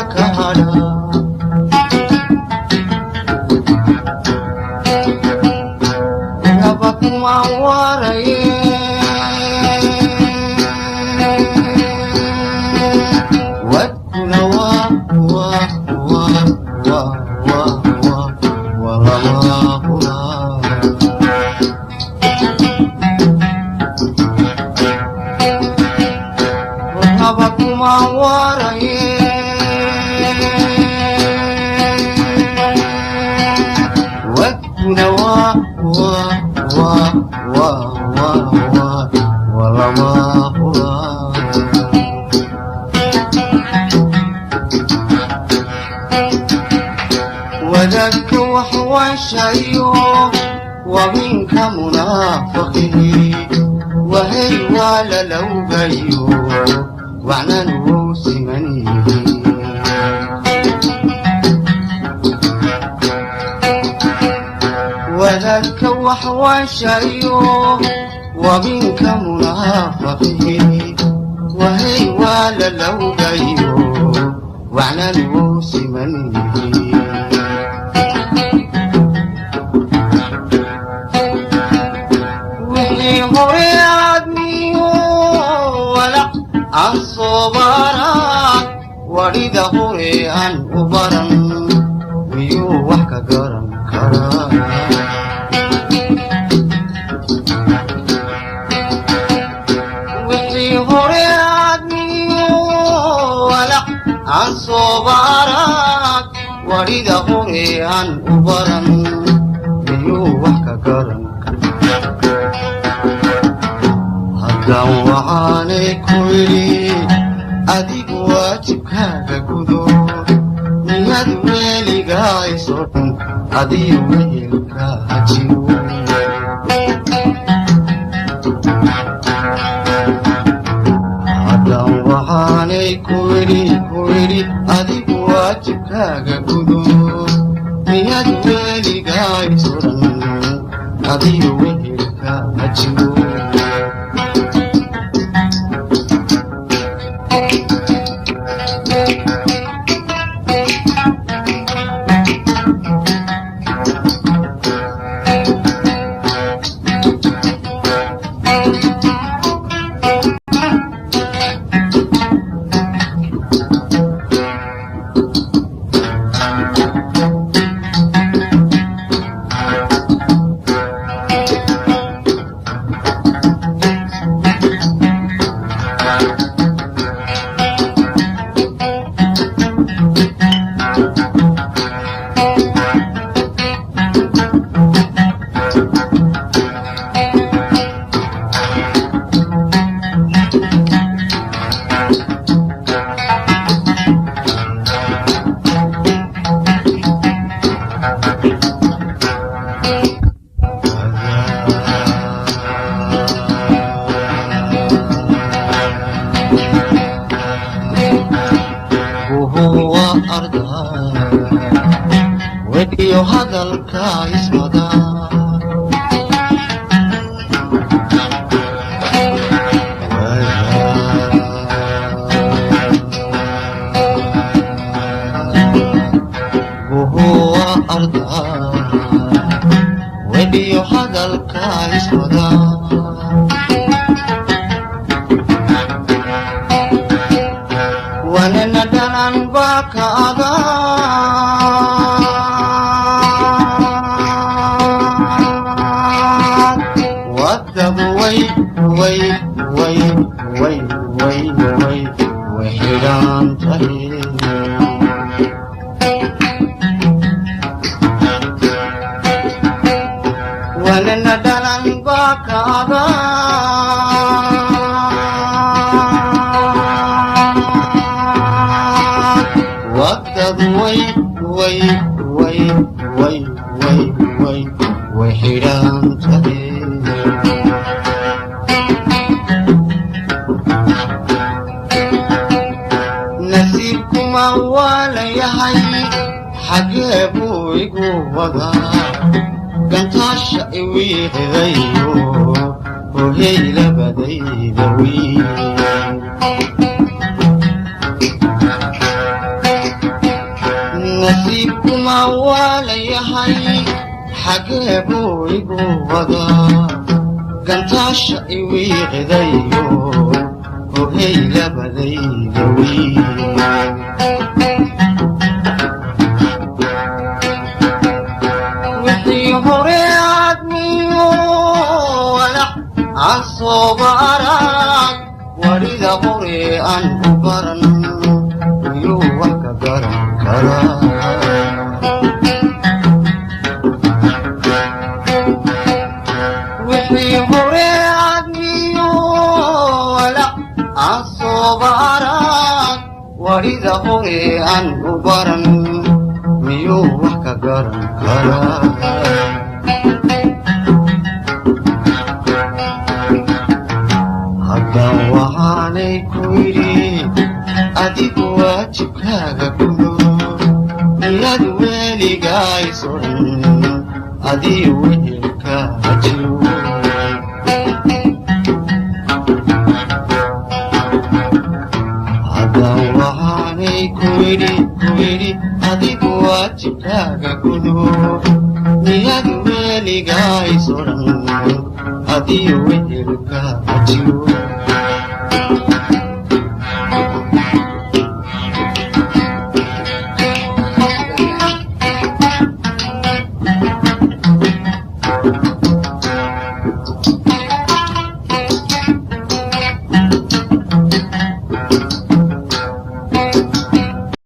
kahada naba kuma waraye wadkuna وذاك وهو الشيء ومنك منافقه وهي ولا لو غيو وعنا نروس منيه وذاك وهو الشيء ومنك منافقه وهي ولا لو غيو وعنا نروس منيه الصبارات ورد هريان وبرن ويو وحكا قرن كران وحي هريان ولا الصبارات ورد هريان وبرن ويو وحكا قرن هدان وعاني كويري أديك واجبكاga gudo niyad weligaa isoodhan adiyo wehelka hajiyo haddaan waxaanay ku idhi adigu waajibkaaga gudo niyad weligaa isoodhan adiyo wehelka hajiyo wediyo hadalka ismada wuhuwa arda wediyo hadalka ismada wanana dhanan baka ada وحيران طريق ولنا دلن باكابا وقتب وحيران طريق حجابو يقوضا قنطاش ويغيو وهي لبدي ذوي xagee buu igu wadaa gantaasha iwiiqdayo ohey labadayda wiil wixii hore aadmiyo walax aan sooba arag warida hore aan u baran miyuu wax ka garan karaa warida hore aan u baran miyuu wax ka garan karaa haddaan waxaanay ku yidhi adigu waajibkaaga gudo miyad weligaay soran adii wehelkaaga jiro kuyidhi adigu waajibkaaga gudo miyad weligaay soran adii wehelkaaga jiro